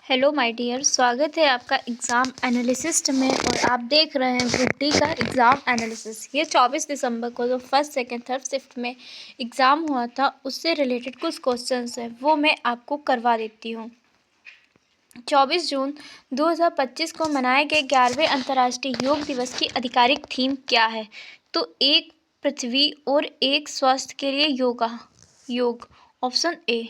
Hello my dear, स्वागत है आपका एग्ज़ाम एनालिसिस्ट में। और आप देख रहे हैं ग्रुप डी का एग्ज़ाम एनालिसिस। ये 24 दिसंबर को जो फर्स्ट सेकंड थर्ड शिफ्ट में एग्ज़ाम हुआ था उससे रिलेटेड कुछ क्वेश्चंस हैं, वो मैं आपको करवा देती हूँ। 24 जून 2025 को मनाए गए 11वें अंतर्राष्ट्रीय योग दिवस की आधिकारिक थीम क्या है? तो एक पृथ्वी और एक स्वास्थ्य के लिए योग। Option A.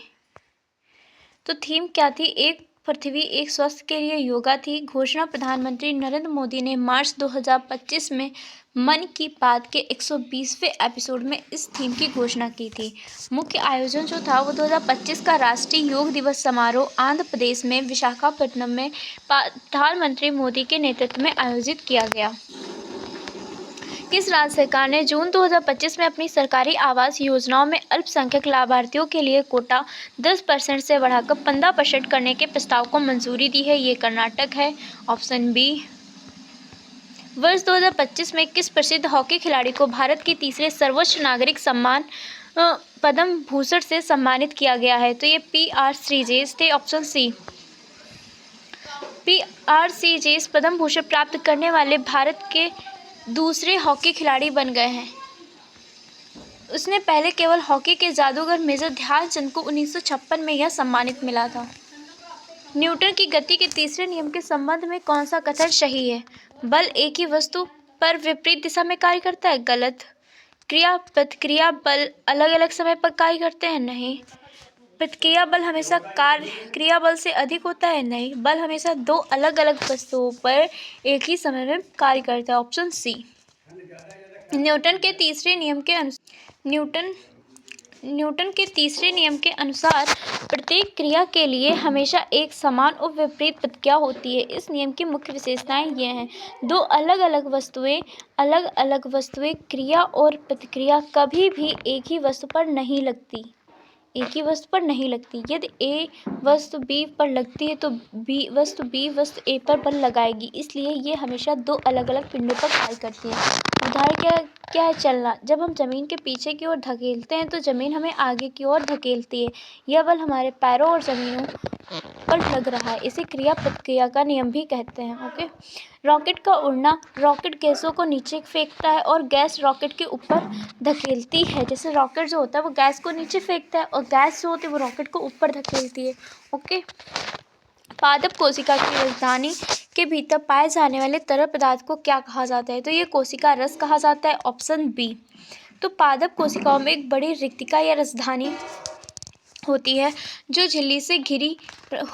तो थीम क्या थी? एक पृथ्वी एक स्वास्थ्य के लिए योगा थी। घोषणा प्रधानमंत्री नरेंद्र मोदी ने मार्च 2025 में मन की बात के 120वें एपिसोड में इस थीम की घोषणा की थी। मुख्य आयोजन जो था वो 2025 का राष्ट्रीय योग दिवस समारोह आंध्र प्रदेश में विशाखापट्टनम में प्रधानमंत्री मोदी के नेतृत्व में आयोजित किया गया। किस राज्य सरकार ने जून 2025 में अपनी सरकारी आवास योजनाओं में अल्पसंख्यक लाभार्थियों के लिए कोटा 10% से बढ़ाकर 15% करने के प्रस्ताव को मंजूरी दी है? ये कर्नाटक है। Option B. वर्ष 2025 में किस प्रसिद्ध हॉकी खिलाड़ी को भारत की तीसरे सर्वोच्च नागरिक सम्मान पद्म भूषण से सम्मानित किया गया है? तो ये PR श्रीजेश थे। Option C. PR Sreejesh Padma Bhushan प्राप्त करने वाले भारत के दूसरे हॉकी खिलाड़ी बन गए हैं। उसने पहले केवल हॉकी के जादूगर मेजर ध्यानचंद को 1956 में यह सम्मानित मिला था। न्यूटन की गति के तीसरे नियम के संबंध में कौन सा कथन सही है? बल एक ही वस्तु पर विपरीत दिशा में कार्य करता है। गलत। प्रतिक्रिया बल अलग अलग समय पर कार्य करते हैं। नहीं। प्रतिक्रिया बल हमेशा क्रिया बल से अधिक होता है। नहीं। बल हमेशा दो अलग अलग वस्तुओं पर एक ही समय में कार्य करता है। ऑप्शन सी। न्यूटन के तीसरे नियम के अनुसार प्रत्येक क्रिया के लिए हमेशा एक समान और विपरीत प्रतिक्रिया होती है। इस नियम की मुख्य विशेषताएं ये हैं। दो अलग अलग वस्तुएं क्रिया और प्रतिक्रिया कभी भी एक ही वस्तु पर नहीं लगती। यदि ए वस्तु बी पर लगती है तो वस्तु बी वस्तु ए पर बल लगाएगी। इसलिए ये हमेशा दो अलग अलग पिंडों पर कार्य करती है। उदाहरण क्या है? चलना। जब हम जमीन के पीछे की ओर धकेलते हैं तो जमीन हमें आगे की ओर धकेलती है। यह बल हमारे पैरों और जमीनों पर लग रहा है। इसे क्रिया प्रतिक्रिया का नियम भी कहते हैं। ओके। रॉकेट का उड़ना। रॉकेट गैसों को नीचे फेंकता है और गैस रॉकेट के ऊपर धकेलती है। जैसे रॉकेट जो होता है वो गैस को नीचे फेंकता है और गैस जो होती है वो रॉकेट को ऊपर धकेलती है। ओके। पादप कोशिका की राजधानी के भीतर पाए जाने वाले तरल पदार्थ को क्या कहा जाता है? तो ये कोशिका रस कहा जाता है। Option B. तो पादप कोशिकाओं में एक बड़ी रिक्तिका या राजधानी होती है जो झिल्ली से घिरी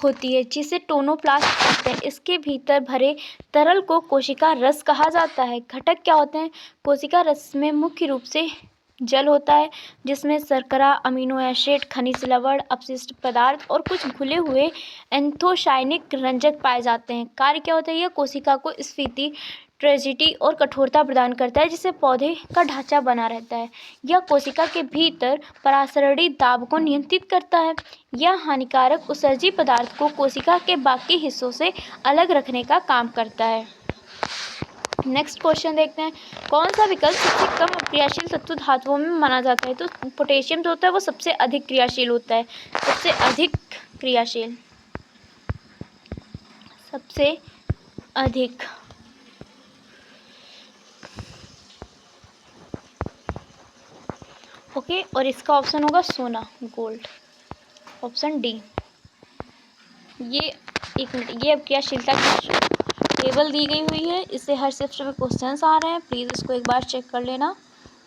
होती है, जिसे टोनोप्लास्ट कहते हैं। इसके भीतर भरे तरल को कोशिका रस कहा जाता है। घटक क्या होते हैं? कोशिका रस में मुख्य रूप से जल होता है, जिसमें शर्करा, अमीनो एसिड, खनिज लवण, अपशिष्ट पदार्थ और कुछ घुले हुए एंथोसायनिक रंजक पाए जाते हैं। कार्य क्या होता है? यह कोशिका को स्फीति, ट्रेजिडी और कठोरता प्रदान करता है, जिससे पौधे का ढांचा बना रहता है। यह कोशिका के भीतर परासरणी दाब को नियंत्रित करता है। यह हानिकारक उत्सर्जी पदार्थ को कोशिका के बाकी हिस्सों से अलग रखने का काम करता है। नेक्स्ट क्वेश्चन देखते हैं। कौन सा विकल्प सबसे कम क्रियाशील तत्व धातुओं में माना जाता है? तो पोटेशियम जो होता है वो सबसे अधिक क्रियाशील होता है। सबसे अधिक ओके। और इसका ऑप्शन होगा सोना, गोल्ड। Option D. ये एक मिनट, ये अब क्रियाशीलता की टेबल दी गई हुई है। इससे हर शिफ्ट में क्वेश्चंस आ रहे हैं। प्लीज़ इसको एक बार चेक कर लेना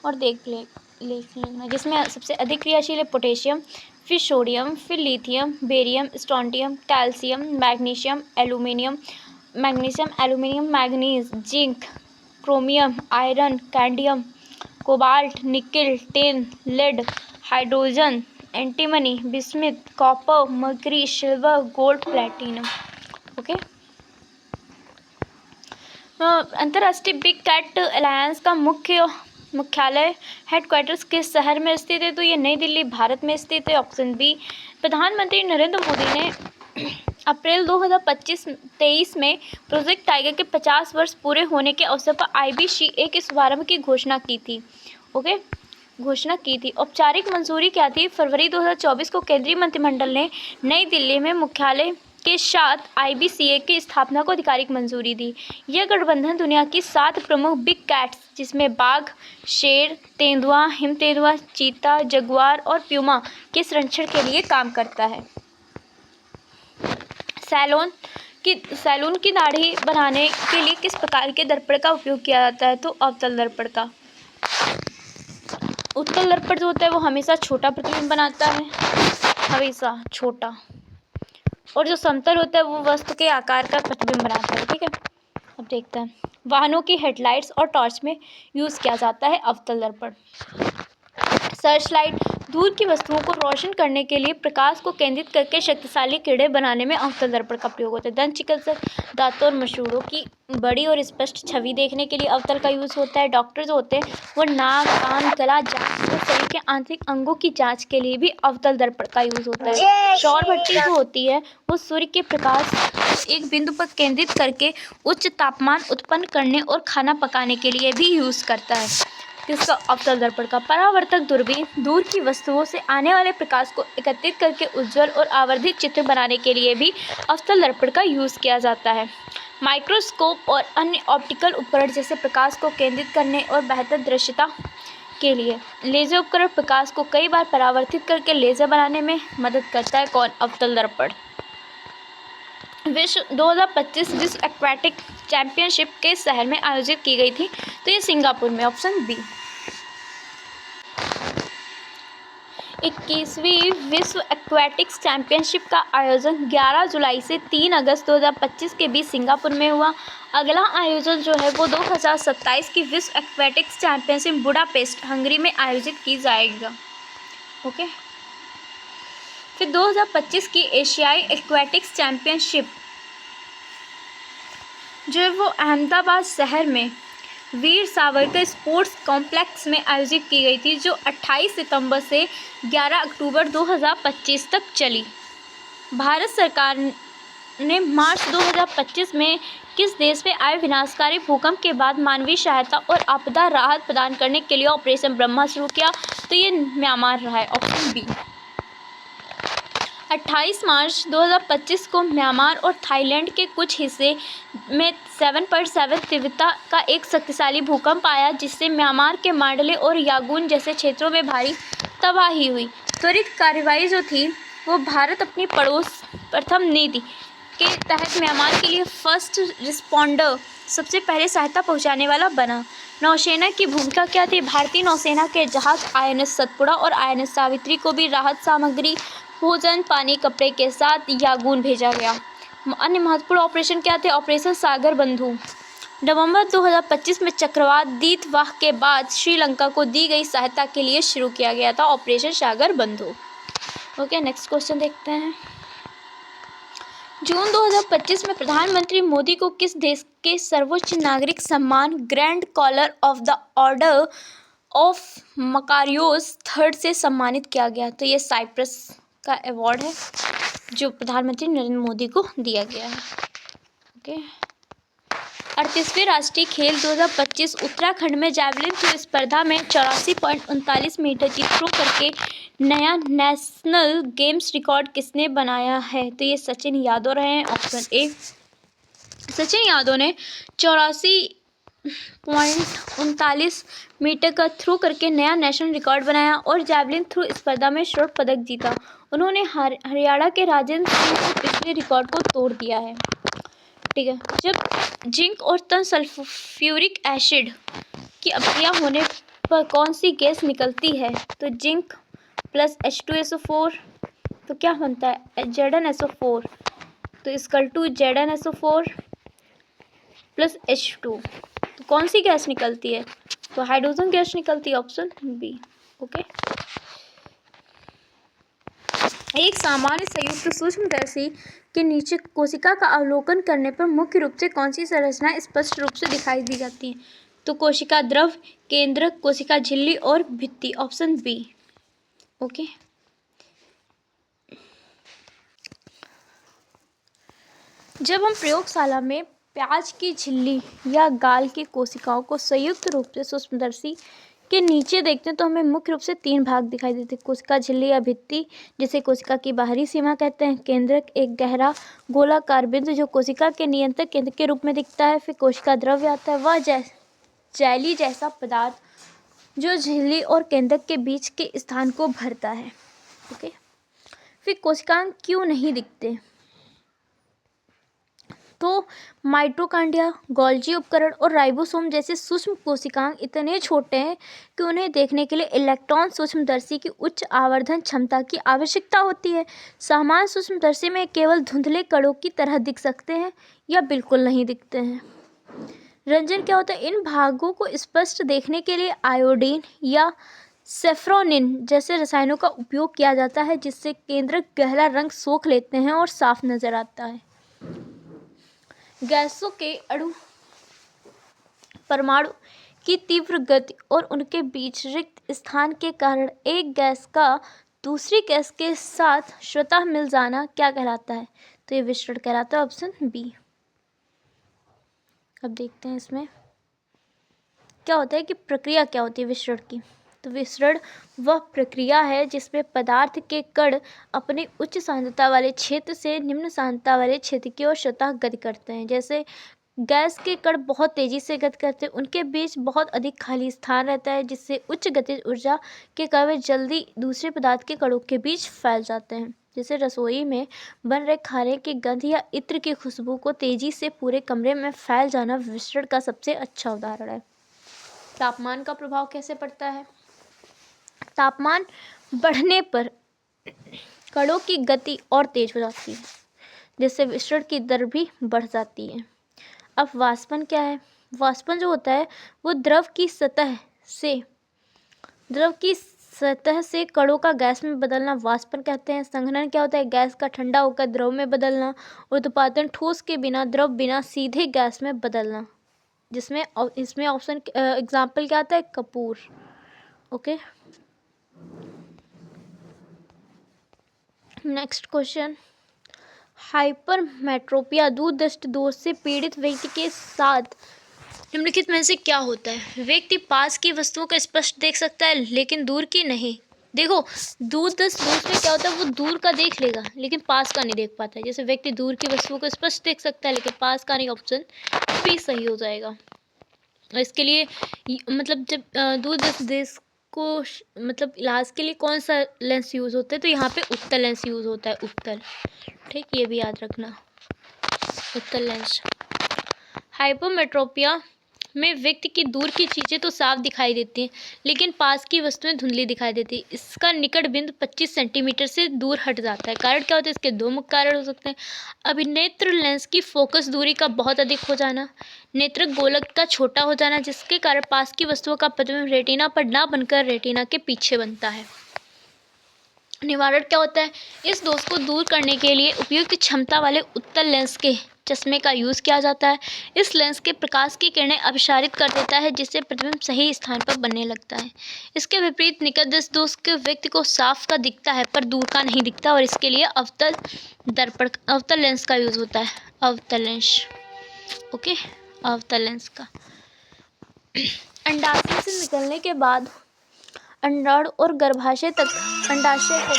और देख लेना। जिसमें सबसे अधिक क्रियाशील है पोटेशियम, फिर सोडियम, फिर lithium, barium, strontium, calcium, magnesium, aluminium, manganese, zinc, chromium, iron, cadmium, cobalt, nickel, tin, lead, hydrogen, antimony, bismuth, copper, mercury, silver, gold, platinum. Okay. अंतर्राष्ट्रीय बिग कैट अलायंस का मुख्यालय हेडक्वार्टर्स किस शहर में स्थित है? तो ये नई दिल्ली, भारत में स्थित है। Option B. प्रधानमंत्री नरेंद्र मोदी ने अप्रैल 2025-23 में प्रोजेक्ट टाइगर के 50 वर्ष पूरे होने के अवसर पर IBCA के शुभारंभ की घोषणा की थी। औपचारिक मंजूरी क्या थी? फरवरी 2024 को केंद्रीय मंत्रिमंडल ने नई दिल्ली में मुख्यालय के साथ IBCA की स्थापना को आधिकारिक मंजूरी दी। यह गठबंधन दुनिया की 7 प्रमुख बिग कैट्स जिसमें बाघ, शेर, तेंदुआ, हिम तेंदुआ, चीता, जगुआर और प्यूमा के संरक्षण के लिए काम करता है। सैलून की दाढ़ी बनाने के लिए किस प्रकार के दर्पण का उपयोग किया जाता है? तो अवतल दर्पण का। उत्तल दर्पण जो होता है वो हमेशा छोटा प्रतिबिंब बनाता है, हमेशा छोटा, और जो समतल होता है वो वस्तु के आकार का प्रतिबिंब बनाता है। ठीक है, अब देखते हैं। वाहनों की हेडलाइट्स और टॉर्च में यूज किया जाता है अवतल दर्पण। सर्च लाइट दूर की वस्तुओं को रोशन करने के लिए प्रकाश को केंद्रित करके शक्तिशाली किरणें बनाने में अवतल दर्पण का प्रयोग होता है। दंत चिकित्सक दांतों और मसूड़ों की बड़ी और स्पष्ट छवि देखने के लिए अवतल का यूज होता है। डॉक्टर जो होते हैं वो नाक, कान, गला जांच और शरीर के आंतरिक अंगों की जांच के लिए भी अवतल दर्पण का यूज होता है। सौर भट्टी जो होती है वो सूर्य के प्रकाश को एक बिंदु पर केंद्रित करके उच्च तापमान उत्पन्न करने और खाना पकाने के लिए भी यूज करता है। किसका? अवतल दर्पण का। परावर्तक दूरबीन दूर की वस्तुओं से आने वाले प्रकाश को एकत्रित करके उज्ज्वल और आवर्धित चित्र बनाने के लिए भी अवतल दर्पण का यूज किया जाता है। माइक्रोस्कोप और अन्य ऑप्टिकल उपकरण जैसे प्रकाश को केंद्रित करने और बेहतर दृश्यता के लिए लेजर उपकरण प्रकाश को कई बार परावर्तित करके लेजर बनाने में मदद करता है। कौन? अवतल दर्पण। 2025 विश्व एक्वेटिक चैंपियनशिप किस शहर में आयोजित की गई थी? तो ये सिंगापुर में। Option B. 21वीं विश्व एक्वेटिक्स चैंपियनशिप का आयोजन 11 जुलाई से 3 अगस्त 2025 के बीच सिंगापुर में हुआ। अगला आयोजन जो है वो 2027 की विश्व एक्वेटिक्स चैंपियनशिप बुडापेस्ट, हंगरी में आयोजित की जाएगा। ओके, फिर 2025 की एशियाई एक्वेटिक्स चैंपियनशिप जो है वो अहमदाबाद शहर में वीर सावरकर स्पोर्ट्स कॉम्प्लेक्स में आयोजित की गई थी, जो 28 सितंबर से 11 अक्टूबर 2025 तक चली। भारत सरकार ने मार्च 2025 में किस देश में आए विनाशकारी भूकंप के बाद मानवीय सहायता और आपदा राहत प्रदान करने के लिए ऑपरेशन ब्रह्मा शुरू किया? तो ये म्यांमार रहा है। Option B. 28 मार्च 2025 को म्यांमार और थाईलैंड के कुछ हिस्से में 7.7 तीव्रता का एक शक्तिशाली भूकंप आया, जिससे म्यांमार के मांडले और यांगून जैसे क्षेत्रों में भारी तबाही हुई। त्वरित कार्रवाई जो थी वो भारत अपनी पड़ोस प्रथम नीति के तहत म्यांमार के लिए फर्स्ट रिस्पॉन्डर, सबसे पहले सहायता पहुंचाने वाला बना। नौसेना की भूमिका क्या थी? भारतीय नौसेना के जहाज INS सतपुड़ा और INS सावित्री को भी राहत सामग्री, भोजन, पानी, कपड़े के साथ यांगून भेजा गया। अन्य महत्वपूर्ण ऑपरेशन क्या थे? ऑपरेशन सागर बंधु नवंबर 2025 में चक्रवात दीतवाह के बाद श्रीलंका को दी गई सहायता के लिए शुरू किया गया था ऑपरेशन सागर बंधु। ओके, नेक्स्ट क्वेश्चन देखते हैं। जून 2025 में प्रधानमंत्री मोदी को किस देश के सर्वोच्च नागरिक सम्मान grand collar of the order of Makarios third से सम्मानित किया गया? तो ये साइप्रस का अवार्ड है जो प्रधानमंत्री नरेंद्र मोदी को दिया गया है। ओके, 38वें राष्ट्रीय खेल 2025 उत्तराखंड में जैवलिन थ्रो स्पर्धा में 84.39 मीटर की थ्रो करके नया नेशनल गेम्स रिकॉर्ड किसने बनाया है? तो ये सचिन यादव रहे हैं। Option A. सचिन यादव ने 84.39 मीटर का थ्रो करके नया नेशनल रिकॉर्ड बनाया और जैवलिन थ्रो स्पर्धा में स्वर्ण पदक जीता। उन्होंने हरियाणा के राजेंद्र सिंह के पिछले रिकॉर्ड को तोड़ दिया है। ठीक है, जब जिंक और तन सल्फ्यूरिक एसिड की अभिक्रिया होने पर कौन सी गैस निकलती है? तो जिंक प्लस H2SO4, तो क्या बनता है? ZnSO4। तो Cal2 ZnSO4 प्लस H2, तो कौन सी गैस निकलती है? तो हाइड्रोजन गैस निकलती है। Option B. ओके, एक सामान्य संयुक्त सूक्ष्मदर्शी के नीचे कोशिका का अवलोकन करने पर मुख्य रूप से कौन सी संरचना स्पष्ट रूप से दिखाई दी जाती है? तो कोशिका द्रव, केंद्रक, कोशिका झिल्ली और भित्ति। Option B. ओके, जब हम प्रयोगशाला में प्याज की झिल्ली या गाल की कोशिकाओं को संयुक्त रूप से सूक्ष्मदर्शी के नीचे देखते हैं तो हमें मुख्य रूप से 3 भाग दिखाई देते हैं। कोशिका झिल्ली या भित्ति, जिसे कोशिका की बाहरी सीमा कहते हैं। केंद्रक, एक गहरा गोलाकार बिंदु जो कोशिका के नियंत्रण केंद्र के रूप में दिखता है। फिर कोशिका द्रव्य आता है, वह जैली जैसा पदार्थ जो झिल्ली और केंद्रक के बीच के स्थान को भरता है। ओके, फिर कोशिकांग क्यों नहीं दिखते? तो माइटोकॉन्ड्रिया, गोल्जी उपकरण और राइबोसोम जैसे सूक्ष्म कोशिकांग इतने छोटे हैं कि उन्हें देखने के लिए इलेक्ट्रॉन सूक्ष्मदर्शी की उच्च आवर्धन क्षमता की आवश्यकता होती है। सामान्य सूक्ष्मदर्शी में केवल धुंधले कणों की तरह दिख सकते हैं या बिल्कुल नहीं दिखते हैं। रंजन क्या होता है? इन भागों को स्पष्ट देखने के लिए आयोडीन या सेफ्रोनिन जैसे रसायनों का उपयोग किया जाता है, जिससे केंद्रक गहरा रंग सोख लेते हैं और साफ नजर आता है। गैसों के अणु परमाणु की तीव्र गति और उनके बीच रिक्त स्थान के कारण एक गैस का दूसरी गैस के साथ स्वतः मिल जाना क्या कहलाता है? तो ये विसरण कहलाता है, ऑप्शन बी। अब देखते हैं इसमें क्या होता है कि प्रक्रिया क्या होती है विसरण की। तो विसरण वह प्रक्रिया है जिसमें पदार्थ के कण अपने उच्च सांद्रता वाले क्षेत्र से निम्न सांद्रता वाले क्षेत्र की ओर स्वतः गति करते हैं। जैसे गैस के कण बहुत तेजी से गति करते हैं, उनके बीच बहुत अधिक खाली स्थान रहता है, जिससे उच्च गतिज ऊर्जा के कारण वे जल्दी दूसरे पदार्थ के कणों के बीच फैल जाते हैं। जैसे रसोई में बन रहे खाने की गंध या इत्र की खुशबू को तेजी से पूरे कमरे में फैल जाना विसरण का सबसे अच्छा उदाहरण है। तापमान का प्रभाव कैसे पड़ता है? तापमान बढ़ने पर कणों की गति और तेज हो जाती है, जिससे विसरण की दर भी बढ़ जाती है। अब वाष्पन क्या है? वाष्पन जो होता है वो द्रव की सतह से कणों का गैस में बदलना वाष्पन कहते हैं। संघनन क्या होता है? गैस का ठंडा होकर द्रव में बदलना। उत्पादन ठोस के बिना द्रव बिना सीधे गैस में बदलना, जिसमें इसमें ऑप्शन एग्जाम्पल क्या आता है? Kapoor. Okay, next question. Hypermetropia दूर दृष्टि दोष से पीड़ित व्यक्ति के साथ निम्नलिखित में से क्या होता है? व्यक्ति पास की वस्तुओं को स्पष्ट देख सकता है लेकिन दूर की नहीं। देखो, दूर दृष्टि दोष में क्या होता है? वो दूर का देख लेगा लेकिन पास का नहीं देख पाता है। जैसे व्यक्ति दूर की वस्तुओं को स्पष्ट देख सकता है लेकिन पास का नहीं, ऑप्शन बी सही हो जाएगा। इसके लिए मतलब जब दूर दृष्टि को मतलब इलाज के लिए कौन सा लेंस यूज होता है? तो यहाँ पे उत्तल लेंस यूज होता है, उत्तल। ठीक, ये भी याद रखना, उत्तल लेंस। हाइपरमेट्रोपिया में व्यक्ति की दूर की चीजें तो साफ दिखाई देती हैं लेकिन पास की वस्तुएं धुंधली दिखाई देती है। इसका निकट बिंदु 25 सेंटीमीटर से दूर हट जाता है। कारण क्या होता है? इसके दो मुख्य कारण हो सकते हैं। अभिनेत्र लेंस की फोकस दूरी का बहुत अधिक हो जाना, नेत्रक गोलक का छोटा हो जाना, जिसके कारण पास की वस्तुओं का प्रतिबिंब रेटिना पर ना बनकर रेटिना के पीछे बनता है। निवारण क्या होता है? इस दोष को दूर करने के लिए उपयुक्त क्षमता वाले उत्तल लेंस के चश्मे का यूज किया जाता है। इस लेंस के प्रकाश की किरणें अपसारित कर देता है, जिससे प्रतिबिंब सही स्थान पर बनने लगता है। इसके विपरीत निकट दृष्टि दोष के व्यक्ति को साफ का दिखता है पर दूर का नहीं दिखता, और इसके लिए अवतल लेंस का यूज होता है। अवतल लेंस, ओके, अवतल लेंस का। अंडाशय से निकलने के बाद अंडाणु और गर्भाशय तक अंडाशय को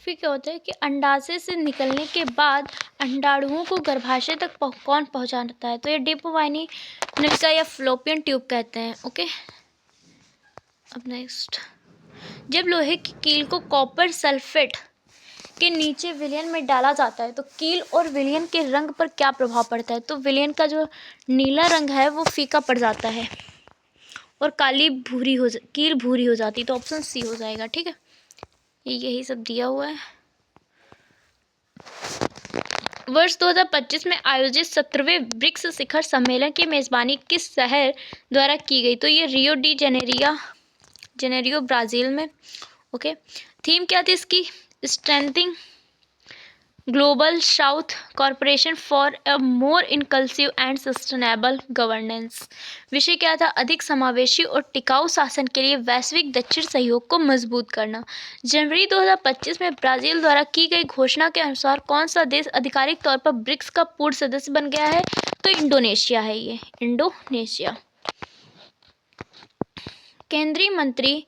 फिर क्या होता है कि अंडाशय से निकलने के बाद अंडाणुओं को गर्भाशय तक कौन पहुंचाता है? तो ये डिपोवाहिनी नलिका या फ्लोपियन ट्यूब कहते हैं। ओके, अब नेक्स्ट। जब लोहे की कील को कॉपर सल्फेट के नीचे विलयन में डाला जाता है तो कील और विलयन के रंग पर क्या प्रभाव पड़ता है? तो विलयन का जो नीला रंग है वो फीका पड़ जाता है और कील भूरी हो जाती है। तो ऑप्शन सी हो जाएगा। ठीक है, यही सब दिया हुआ है। वर्ष 2025 में आयोजित 17वें ब्रिक्स शिखर सम्मेलन की मेजबानी किस शहर द्वारा की गई? तो ये रियो डी जेनेरियो ब्राजील में। ओके, थीम क्या थी इसकी? Strengthening global south corporation for a more inclusive and sustainable governance. विषय क्या था? अधिक समावेशी और टिकाऊ शासन के लिए वैश्विक दक्षिण सहयोग को मजबूत करना। जनवरी 2025 में ब्राजील द्वारा की गई घोषणा के अनुसार कौन सा देश आधिकारिक तौर पर ब्रिक्स का पूर्ण सदस्य बन गया है? तो इंडोनेशिया है, ये इंडोनेशिया। केंद्रीय मंत्री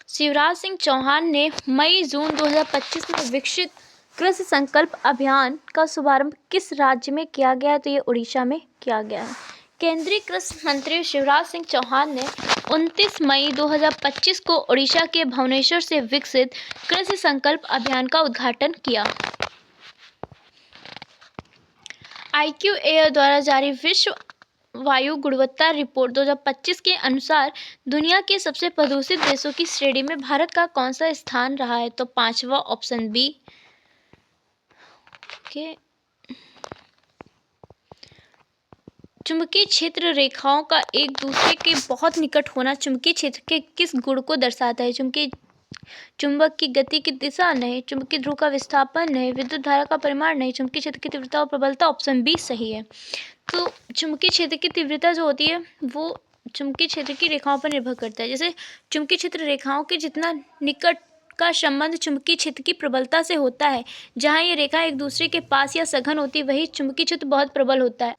शिवराज सिंह चौहान ने मई-जून 2025 में विकसित कृषि संकल्प अभियान का शुभारंभ किस राज्य में किया गया है? तो ये उड़ीसा में किया गया है। केंद्रीय कृषि मंत्री शिवराज सिंह चौहान ने 29 मई 2025 को उड़ीसा के भुवनेश्वर से विकसित कृषि संकल्प अभियान का उद्घाटन किया। IQAir द्वारा जारी विश्व वायु गुणवत्ता रिपोर्ट 2025 के अनुसार दुनिया के सबसे प्रदूषित देशों की श्रेणी में भारत का कौन सा स्थान रहा है? तो 5वां, ऑप्शन बी। चुंबकीय क्षेत्र रेखाओं का एक दूसरे के बहुत निकट होना चुंबकीय क्षेत्र के किस गुण को दर्शाता है? चुंबक की गति की दिशा नहीं, चुंबकीय ध्रुव का विस्थापन नहीं, विद्युत धारा का परिमाण नहीं, चुंबकीय क्षेत्र की तीव्रता और प्रबलता। ऑप्शन बी सही है। तो चुंबकीय क्षेत्र की तीव्रता जो होती है वो चुंबकीय क्षेत्र की रेखाओं पर निर्भर करता है। जैसे चुंबकीय क्षेत्र रेखाओं के जितना निकट का संबंध चुंबकीय क्षेत्र की प्रबलता से होता है, जहाँ ये रेखा एक दूसरे के पास या सघन होती है, वही चुंबकीय क्षेत्र बहुत प्रबल होता है।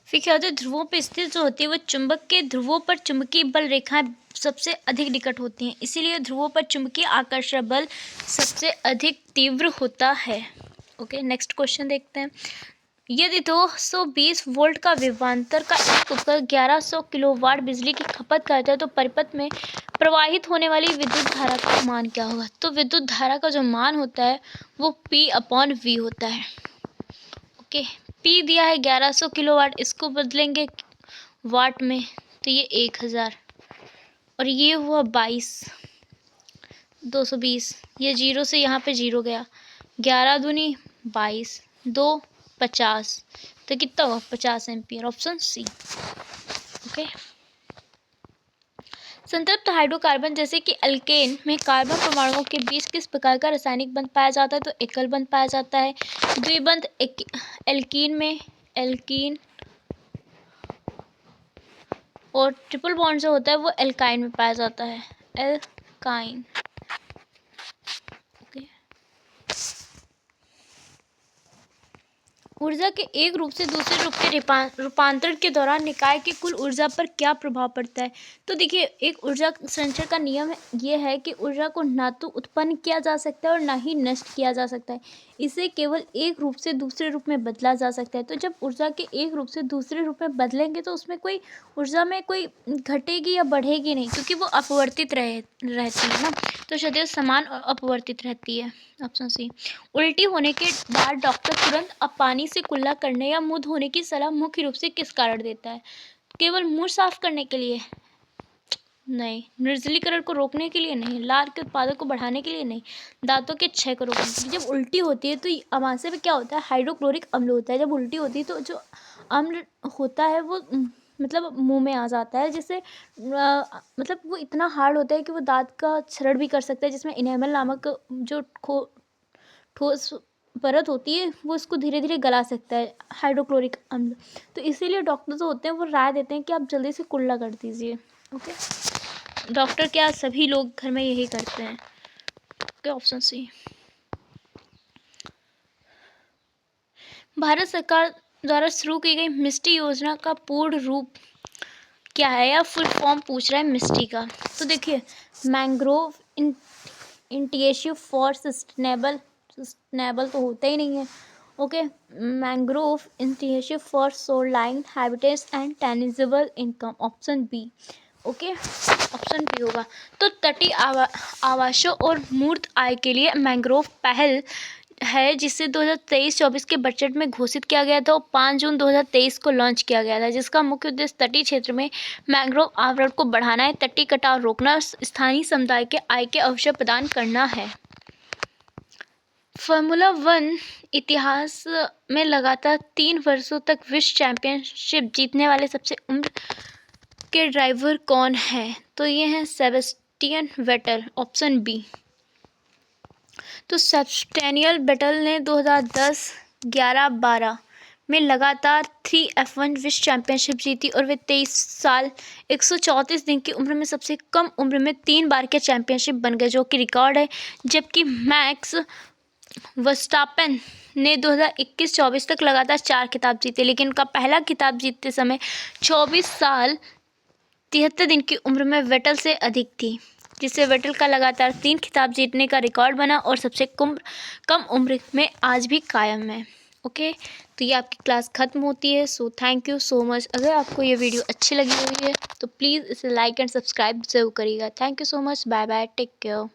फिर क्या होता है, ध्रुवों पर स्थित जो होती है वो चुंबक के ध्रुवों पर चुंबकीय बल रेखाएं सबसे अधिक निकट होती हैं, इसीलिए ध्रुवों पर चुंबकीय आकर्षण बल सबसे अधिक तीव्र होता है। ओके, नेक्स्ट क्वेश्चन देखते हैं। यदि 220 वोल्ट का विभवांतर का एक उपकरण 1100 किलोवाट बिजली की खपत करता है तो परिपथ में प्रवाहित होने वाली विद्युत धारा का मान क्या होगा? तो विद्युत धारा का जो मान होता है वो P/V होता है। ओके, P दिया है 1100 किलोवाट, इसको बदलेंगे वाट में तो ये 1000, और ये हुआ 220, ये जीरो से यहाँ पे जीरो गया, 11 दूनी 22, 2 50, तो कितना हुआ 50 एम्पियर। Option C. ओके, संतृप्त हाइड्रोकार्बन जैसे कि अल्केन में कार्बन परमाणुओं के बीच किस प्रकार का रासायनिक बंध पाया जाता है? तो एकल बंध पाया जाता है। द्विबंध एल्कीन में एल्कीन, और ट्रिपल बॉन्ड जो होता है वो एल्काइन में पाया जाता है, एल्काइन। ऊर्जा के एक रूप से दूसरे रूप के रूपांतरण के दौरान निकाय की कुल ऊर्जा पर क्या प्रभाव पड़ता है? तो देखिए, एक ऊर्जा संचरण का नियम ये है कि ऊर्जा को ना तो उत्पन्न किया जा सकता है और ना ही नष्ट किया जा सकता है, इसे केवल एक रूप से दूसरे रूप में बदला जा सकता है। तो जब ऊर्जा के एक रूप से दूसरे रूप में बदलेंगे तो उसमें कोई ऊर्जा में कोई घटेगी या बढ़ेगी नहीं, क्योंकि वो अपवर्तित रहती है ना, तो सदैव समान और अपवर्तित रहती है। Option C. उल्टी होने के बाद डॉक्टर तुरंत अब पानी से कुल्ला करने या मुंह धोने की सलाह मुख्य रूप से किस कारण देता है? केवल मुंह साफ करने के लिए नहीं, निर्जलीकरण को रोकने के लिए नहीं, लार के उत्पादन को बढ़ाने के लिए नहीं, दांतों के क्षय को रोकने के लिए। जब उल्टी होती है तो अमाशय में क्या होता है, हाइड्रोक्लोरिक अम्ल होता है। जब उल्टी होती है तो जो अम्ल होता है वो मतलब मुंह में आ जाता है, जिससे मतलब वो इतना हार्ड होता है कि वो दांत का क्षरण भी कर सकता है, जिसमें इनेमल नामक जो ठोस परत होती है वो इसको धीरे धीरे गला सकता है, हाइड्रोक्लोरिक अम्ल। तो इसीलिए डॉक्टर जो होते हैं वो राय देते हैं कि आप जल्दी से कुल्ला कर दीजिए। ओके, डॉक्टर क्या, सभी लोग घर में यही करते हैं। Okay, option C. भारत सरकार द्वारा शुरू की गई मिस्टी योजना का पूर्ण रूप क्या है, या फुल फॉर्म पूछ रहा है मिस्टी का? तो देखिए, मैंग्रोव इनिशिएटिव फॉर सस्टेनेबल तो होता ही नहीं है। Okay, mangrove initiative for shoreline habitats and tangible income. Option B. Okay, option B होगा। तो तटीय आवासों और मूर्त आय के लिए मैंग्रोव पहल है, जिसे 2023-24 के बजट में घोषित किया गया था और 5 जून 2023 को लॉन्च किया गया था, जिसका मुख्य उद्देश्य तटीय क्षेत्र में मैंग्रोव आवरण को बढ़ाना है, तटीय कटाव रोकना और स्थानीय समुदाय के आय के अवसर प्रदान करना है। फॉर्मूला 1 इतिहास में लगातार 3 वर्षों तक विश्व चैंपियनशिप जीतने वाले सबसे उम्र के ड्राइवर कौन है? तो ये हैं सेबेस्टियन वेटल। Option B. तो सेबेस्टियन वेटल ने 2010, 11, 12 में लगातार 3 F1 विश्व चैंपियनशिप जीती और वे 23 साल 134 दिन की उम्र में सबसे कम उम्र में 3 बार के चैंपियनशिप बन गए, जो कि रिकॉर्ड है। जबकि मैक्स वर्स्टापेन ने 2021-24 तक लगातार 4 खिताब जीते, लेकिन उनका पहला खिताब जीतते समय 24 साल 73 दिन की उम्र में वेटल से अधिक थी, जिससे वेटल का लगातार 3 खिताब जीतने का रिकॉर्ड बना और सबसे कम उम्र में आज भी कायम है। ओके, तो ये आपकी क्लास ख़त्म होती है। So thank you so much. अगर आपको ये वीडियो अच्छी लगी हुई है तो प्लीज़ इसे लाइक एंड सब्सक्राइब ज़रूर करिएगा। Thank you so much. Bye bye, take care.